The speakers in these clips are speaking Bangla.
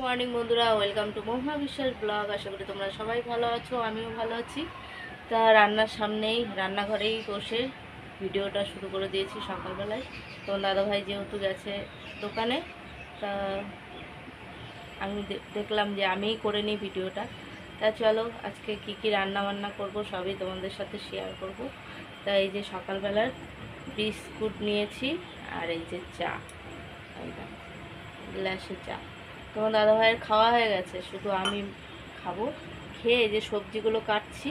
মর্নিং বন্ধুরা, ওয়েলকাম টু মহুয়া বিশ্বাস ব্লগ। আশা করি তোমরা সবাই ভালো আছো, আমিও ভালো আছি। তা রান্নার সামনেই রান্নাঘরেই বসে ভিডিওটা শুরু করে দিয়েছি সকালবেলায়। তো দাদাভাই যেহেতু গেছে দোকানে, তা আমি দেখলাম যে আমিই করে নিই ভিডিওটা। তা চলো আজকে কি কি রান্না বান্না করব সবই তোমাদের সাথে শেয়ার করব। তা এই যে সকালবেলার বিস্কুট নিয়েছি, আর এই যে চা, গ্লাসে চা। তোমার দাদাভাইয়ের খাওয়া হয়ে গেছে, শুধু আমি খাবো। খেয়ে যে সবজিগুলো কাটছি,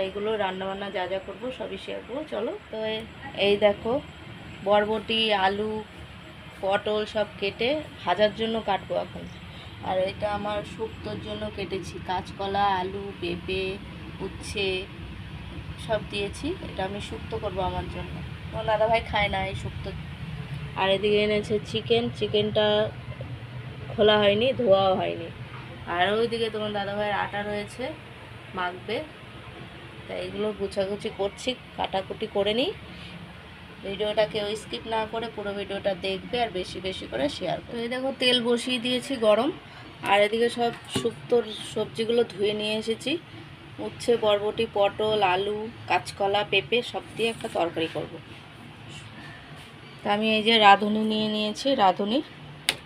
এগুলো রান্নাবান্না যা যা করবো সবই শেয়ার করবো। চলো। তো এই দেখো, বরবটি, আলু, পটল সব কেটে ভাজার জন্য কাটবো এখন। আর এটা আমার শুক্তোর জন্য কেটেছি, কাঁচকলা, আলু, পেঁপে, উচ্ছে সব দিয়েছি। এটা আমি শুক্তো করবো আমার জন্য। তোমার দাদাভাই খায় না এই শুক্তো। আর এদিকে এনেছে চিকেনটা খোলা হয়নি, ধোয়াও হয়নি। আর ওইদিকে তোমার দাদাভাইয়ের আটা রয়েছে, মাখবে। তাই এগুলো গুছাগুছি করছি, কাটাকুটি করে নিই। ভিডিওটা কেউ স্কিপ না করে পুরো ভিডিওটা দেখবে আর বেশি বেশি করে শেয়ার করবে। তো এই দেখো, তেল বসিয়ে দিয়েছি গরম। আর এদিকে সব শুক্তোর সবজিগুলো ধুয়ে নিয়ে এসেছি। উচ্ছে, বরবটি, পটল, আলু, কাঁচকলা, পেঁপে সব দিয়ে একটা তরকারি করব। তা আমি এই যে রাঁধুনি নিয়ে নিয়েছি, রাঁধুনি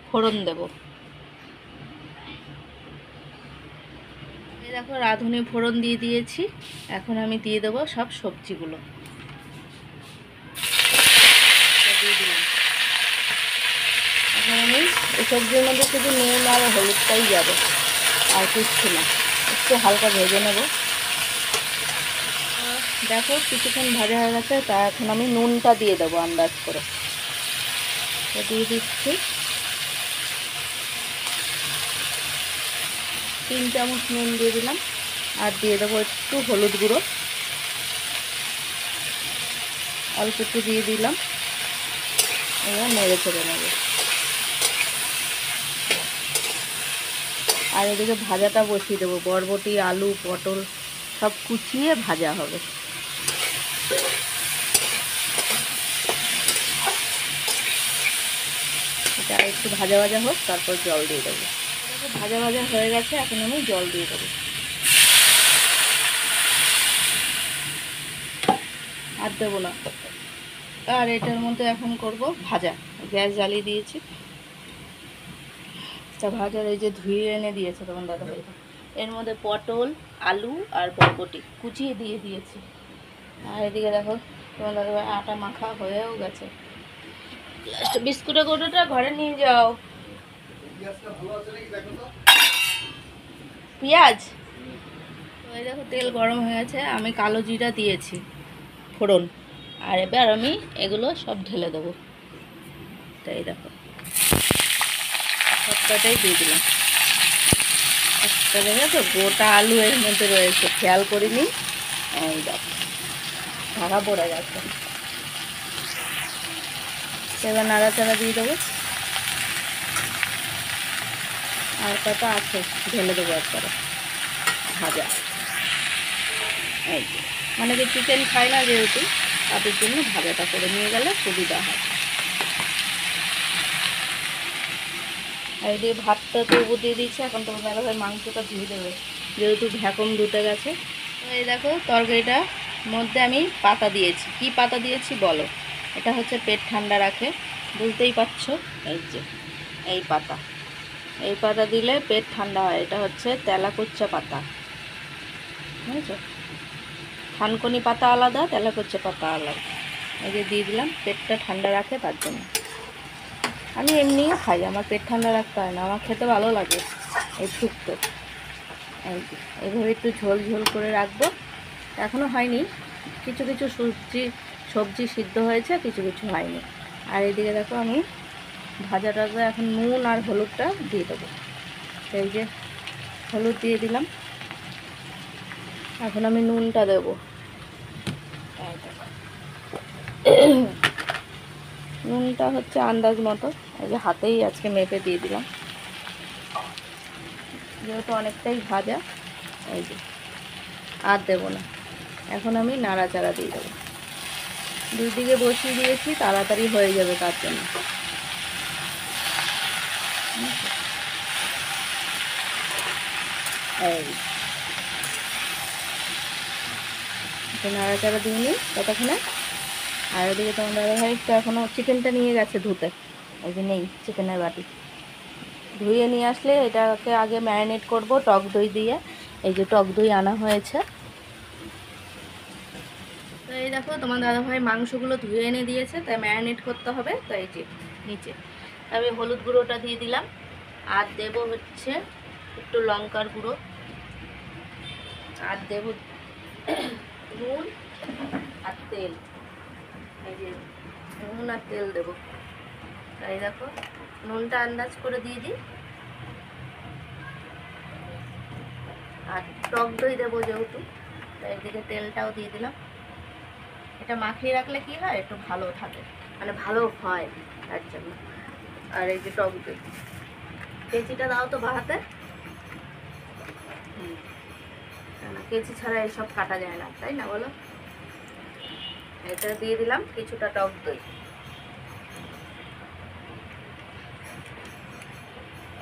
ফোড়ন দেব। এই দেখো, রাঁধুনি ফোড়ন দিয়ে দিয়েছি। এখন আমি দিয়ে দেবো সব সবজিগুলো, দিয়ে দিলাম। এখন আমি এই সবজির মধ্যে শুধু নুন আর হলুদটাই যাবে, আর কিচ্ছু না। একটু হালকা ভেজে নেব। দেখো কিছুক্ষণ ভাজা হয়ে গেছে, তা এখন আমি নুনটা দিয়ে দেবো আন্দাজ করে। তো দিয়ে দিচ্ছি 3 চামচ নুন দিয়ে দিলাম। আর দিয়ে দেবো একটু হলুদ গুঁড়ো, অল্প একটু দিয়ে দিলাম। এবার নেড়ে চেড়ে নেব। আর এদিকে ভাজাটা বসিয়ে দেবো, বরবটি, আলু, পটল সব কুচিয়ে ভাজা হবে। এটা একটু ভাজা ভাজা হোক, তারপর জল দিয়ে দেবো। ভাজা ভাজা হয়ে গেছে, এখন আমি জল দিয়ে দেবো। আর দেবো না। আর এটার মধ্যে এখন করব ভাজা। গ্যাস জ্বালিয়ে দিয়েছি। তা ভাজার এই যে ধুয়ে এনে দিয়েছে তখন দাদাভাই, এর মধ্যে পটল, আলু আর বরবটি কুচিয়ে দিয়ে দিয়েছি। আর এদিকে দেখো, তোমার দাদাভাই আটা মাখা হয়েও গেছে। বিস্কুটের কৌটোটা ঘরে নিয়ে যাও। পেঁয়াজ, ওই দেখো তেল গরম হয়ে গেছে, আমি কালো জিরা দিয়েছি ফোড়ন। আর এবার আমি এগুলো সব ঢেলে দেবো। তাই দেখো, সবটাই দিয়ে দিলাম। একটা দেখো গোটা আলু এর মধ্যে রয়েছে, খেয়াল করিনি। এই দেখো, ঢাকা পড়ে গেছে। এবার নাড়াচাড়া দিয়ে দেবো। আর কত আছে ঢেলে দেবো একবারে ভাজা। এই যে, মানে কি চিকেন খায় না যেহেতু, তাদের জন্য ভাজাটা করে নিয়ে গেলে সুবিধা হয়। আর এদিকে ভাতটা তো উপর দিয়ে দিচ্ছে। এখন তোমার দাদাভাই মাংসটা ধুয়ে দেবে, যেহেতু ভ্যাকুম ধুতে গেছে। তো এই দেখো, তরকারিটার মধ্যে আমি পাতা দিয়েছি। কি পাতা দিয়েছি বলো? এটা হচ্ছে পেট ঠান্ডা রাখে, বুঝতেই পারছো। এই যে এই পাতা, এই পাতা দিলে পেট ঠান্ডা হয়। এটা হচ্ছে তেলাকুচ্চা পাতা, বুঝেছো? থানকুনি পাতা আলাদা, তেলাকুচ্চা পাতা আলাদা। এই যে দিয়ে দিলাম, পেটটা ঠান্ডা রাখে তার জন্য। আমি এমনিও খাই, আমার পেট ঠান্ডা রাখতে হয় না, আমার খেতে ভালো লাগে এই শুক্তো। এইভাবে একটু ঝোল ঝোল করে রাখবো। এখনও হয়নি, কিছু কিছু সবজি সিদ্ধ হয়েছে, কিছু কিছু হয়নি। আর এদিকে দেখো, আমি ভাজাটা এখন নুন আর হলুদটা দিয়ে দেবো। এই যে হলুদ দিয়ে দিলাম, এখন আমি নুনটা দেবো। নুনটা হচ্ছে আন্দাজ মতো, এই যে হাতেই আজকে মেপে দিয়ে দিলাম, যেহেতু অনেকটাই ভাজা। এই যে আর দেবো না। এখন আমি নাড়াচাড়া দিয়ে দেবো। দুই দিকে বসিয়ে দিয়েছি, তাড়াতাড়ি হয়ে যাবে তার জন্য। এই নাড়াচাড়া দিয়ে নিই ততক্ষণে। আর ওদিকে তোমার দাদাভাই তো এখনও চিকেনটা নিয়ে গেছে ধুতে, ওই যে নেই চিকেনের বাটি। ধুয়ে নিয়ে আসলে এটাকে আগে ম্যারিনেট করব টক দই দিয়ে। এই যে টক দই আনা হয়েছে। তো এই দেখো তোমার দাদাভাই মাংসগুলো ধুয়ে এনে দিয়েছে, তাই ম্যারিনেট করতে হবে। তো এই যে নিচে আমি হলুদ গুঁড়োটা দিয়ে দিলাম, আর দেব হচ্ছে একটু লঙ্কার গুঁড়ো, আর দেব নুন আর তেল। এই যে নুন আর তেল দেবো। তাই দেখো নুনটা আন্দাজ করে দিয়ে দিই, আর টক দই দেবো যেহেতু, তাই এদিকে তেলটাও দিয়ে দিলাম। এটা মাখিয়ে রাখলে কি হয়, একটু ভালো থাকে, মানে ভালো হয় তার জন্য। আর এই যে টক দই, কেচিটা দাও তো বাহাতে, কেচি ছাড়া এইসব কাটা যায় না, তাই না বলো। এটা দিয়ে দিলাম কিছুটা টক দই।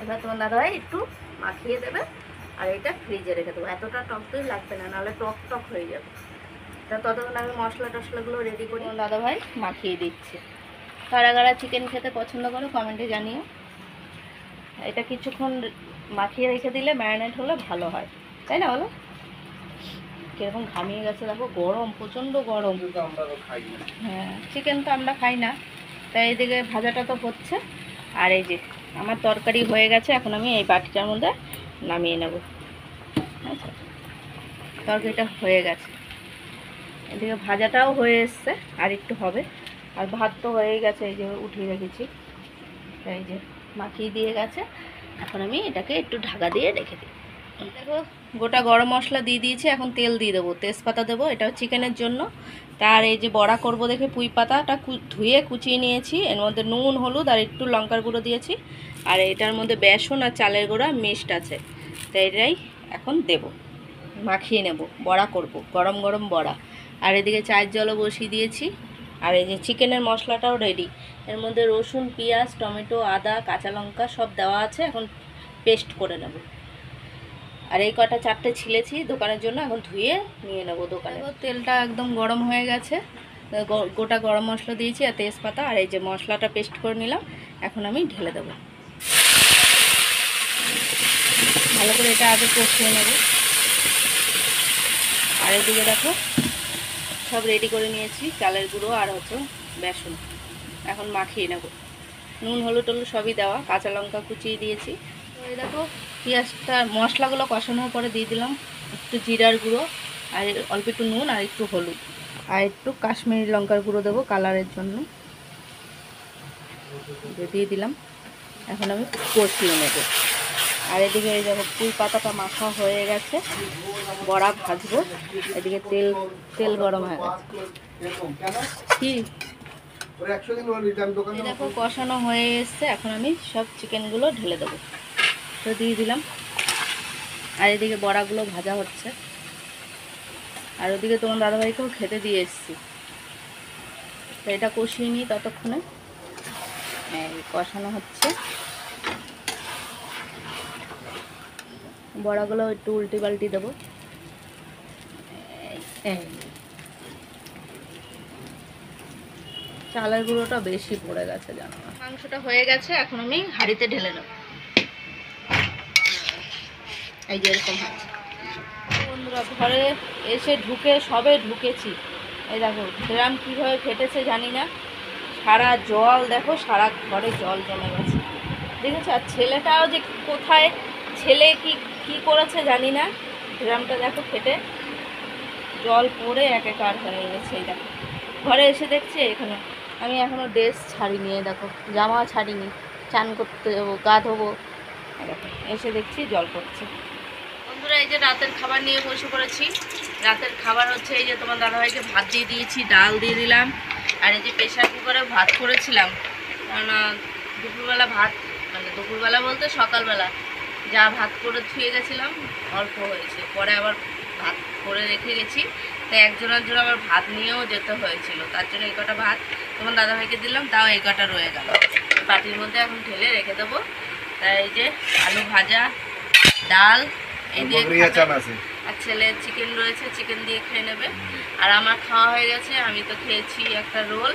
এবার তোমার দাদাভাই একটু মাখিয়ে দেবে, আর এটা ফ্রিজে রেখে দেবো। এতটা টক দই লাগবে না, নাহলে টক টক হয়ে যাবে। তা ততক্ষণ আমি মশলা টশলাগুলো রেডি করি। দাদাভাই মাখিয়ে দিচ্ছে। কারা কারা চিকেন খেতে পছন্দ করো কমেন্টে জানিও। এটা কিছুক্ষণ মাখিয়ে রেখে দিলে ম্যারিনেট হলে ভালো হয়, তাই না বলো। কীরকম ঘামিয়ে গেছে দেখো, গরম, প্রচণ্ড গরম। হ্যাঁ, চিকেন তো আমরা খাই না, তাই এদিকে ভাজাটা তো হচ্ছে। আর এই যে আমার তরকারি হয়ে গেছে, এখন আমি এই বাটিটার মধ্যে নামিয়ে নেব। আচ্ছা, তরকারিটা হয়ে গেছে, এদিকে ভাজাটাও হয়ে এসছে, আর একটু হবে। আর ভাত তো হয়েই গেছে, এই যে উঠিয়ে রেখেছি। এই যে মাখিয়ে দিয়ে গেছে, এখন আমি এটাকে একটু ঢাকা দিয়ে রেখে দিই। দেখো গোটা গরম মশলা দিয়ে দিয়েছি, এখন তেল দিয়ে দেবো, তেজপাতা দেবো, এটাও চিকেনের জন্য। তার এই যে বড়া করব দেখে পুঁই পাতাটা ধুয়ে কুচিয়ে নিয়েছি, এর মধ্যে নুন হলুদ আর একটু লঙ্কার গুঁড়ো দিয়েছি। আর এটার মধ্যে বেসন আর চালের গুঁড়া মিক্সড আছে, তাই এটাই এখন দেব, মাখিয়ে নেব, বড়া করব, গরম গরম বড়া। আর এদিকে চায়ের জলও বসিয়ে দিয়েছি। আর এই যে চিকেনের মশলাটাও রেডি, এর মধ্যে রসুন, পেঁয়াজ, টমেটো, আদা, কাঁচা লঙ্কা সব দেওয়া আছে, এখন পেস্ট করে নেব। আর এই কটা চারটে ছিলেছি দোকানের জন্য, এখন ধুয়ে নিয়ে নেবো দোকানে। তেলটা একদম গরম হয়ে গেছে, গোটা গরম মশলা দিয়েছি আর তেজপাতা, আর এই যে মশলাটা পেস্ট করে নিলাম, এখন আমি ঢেলে দেবো। ভালো করে এটা আগে কষিয়ে নেব। আর এদিকে দেখো সব রেডি করে নিয়েছি, চালের গুঁড়ো আর হচ্ছে বেসন, এখন মাখিয়ে নেব। নুন হলুদ টলুদ সবই দেওয়া, কাঁচা লঙ্কা কুচিয়ে দিয়েছি। তো এই দেখো পেঁয়াজটা মশলাগুলো কষানোর পরে দিয়ে দিলাম একটু জিরার গুঁড়ো, আর অল্প একটু নুন আর একটু হলুদ, আর একটু কাশ্মীরি লঙ্কার গুঁড়ো দেবো কালারের জন্য, দিয়ে দিলাম। এখন আমি কষিয়ে নেব। আর এদিকে এই দেখো পুঁই পাতাটা মাখা হয়ে গেছে, বড়া ভাজবো। এদিকে তেল গরম হয়ে গেছে। কি দেখো কষানো হয়ে এসছে, এখন আমি সব চিকেনগুলো ঢেলে দেবো। তো দিয়ে দিলাম। আর এদিকে বড়াগুলো ভাজা হচ্ছে, আর ওদিকে তোমার দাদাভাইকেও খেতে দিয়ে এসছি। তো এটা কষিয়ে নিই ততক্ষণে, কষানো হচ্ছে। বড়াগুলো একটু উল্টি পাল্টি দেবো। চালের গুঁড়োটা বেশি পড়ে গেছে জানো না। মাংসটা হয়ে গেছে, এখন আমি হাঁড়িতে ঢেলে নেব। এই যে এরকম বন্ধুরা, ঘরে এসে সবে ঢুকেছি। এই দেখো গ্রাম কীভাবে ফেটেছে জানি না, সারা জল দেখো, সারা ঘরে জল জমে গেছে, দেখেছো। আর ছেলেটাও যে কোথায়, ছেলে কি করেছে জানি না, ড্রামটা দেখো ফেটে জল পড়ে একাকার হয়ে গেছে। এই দেখো ঘরে এসে দেখছি এখানে আমি এখনও ড্রেস ছাড়িনি, দেখো জামা ছাড়িনি, চান করতে যাবো, গা ধোবো, দেখো এসে দেখছি জল পড়ছে। বন্ধুরা এই যে রাতের খাবার নিয়ে বসে পড়েছি। রাতের খাবার হচ্ছে এই যে তোমার দাদাভাইকে ভাত দিয়ে দিয়েছি, ডাল দিয়ে দিলাম। আর এই যে প্রেশার কুকারে ভাত করেছিলাম, কারণ দুপুরবেলা ভাত, মানে দুপুরবেলা বলতে সকালবেলা যা ভাত করে ধুয়ে গেছিলাম অল্প হয়েছে, পরে আবার ভাত করে রেখে গেছি, তাই একজনের জন্য আবার ভাত নিয়েও যেতে হয়েছিল, তার জন্য এই কটা ভাত তোমার দাদাভাইকে দিলাম, তাও এই কটা রয়ে গেল। বাটির মধ্যে এখন ঢেলে রেখে দেবো। তাই এই যে আলু ভাজা, ডাল, এই দিয়ে বগরিয়া চাল খাবে। আছে। আর ছেলে চিকেন রয়েছে, চিকেন দিয়ে খেয়ে নেবে। আর আমার খাওয়া হয়ে গেছে, আমি তো খেয়েছি একটা রোল,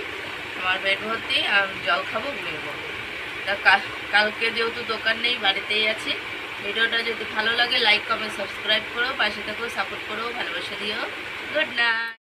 আমার পেট ভর্তি, আর জল খাবো, ঘুমিয়ে পড়বো। তা কালকে যেহেতু দোকান নেই, বাড়িতেই আছি। ভিডিওটা যদি ভালো লাগে লাইক কমেন্ট সাবস্ক্রাইব করো, পাশে থেকেও সাপোর্ট করো, ভালোবাসা দিও। Good night.